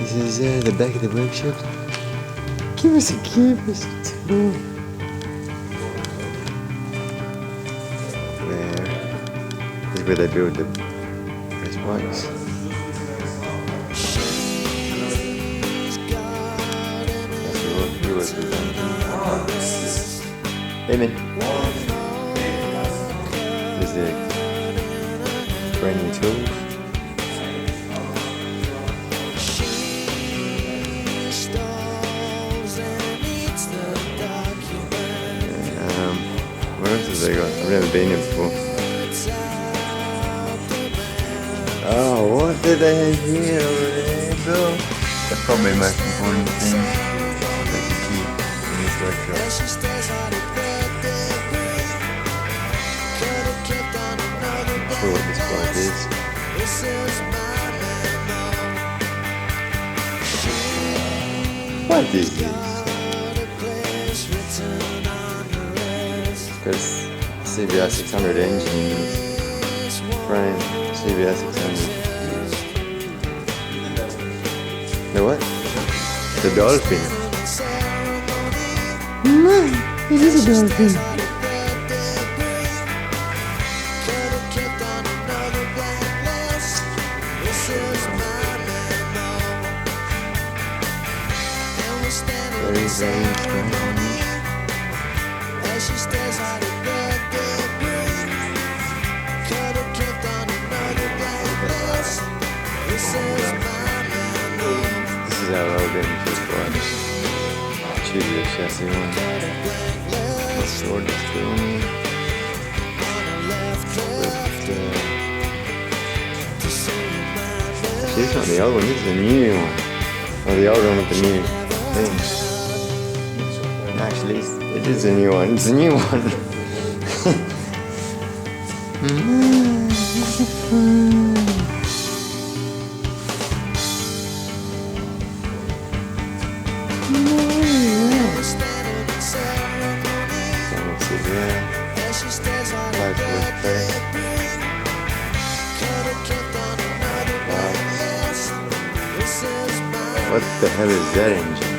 This is the back of the workshop. Give us a tour. This is where they build the race bikes. Hey man. There's the brand new tools. What else have they got? I've never been here before. Oh, what did they have here over there, Bill? That's probably the most important thing that you keep in this workshop. I'm not sure what this bike is. What is this? Because CBR 600 engines, frame, CBR 600. The what? The dolphin. It is a dolphin. Very strange. This is our old engine bike. Tubular chassis one. Not sure what it's doing. Actually, it's not the old one, this is the new one. Oh, the old one with the new thing. Actually, it is a new one. It's a new one. What the hell is that engine?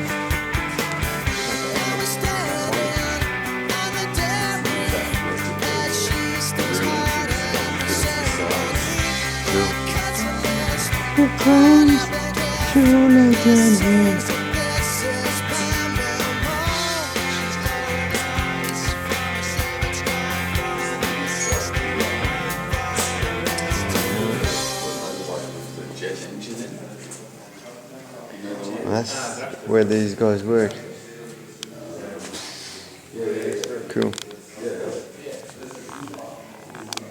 That's where these guys work. Cool.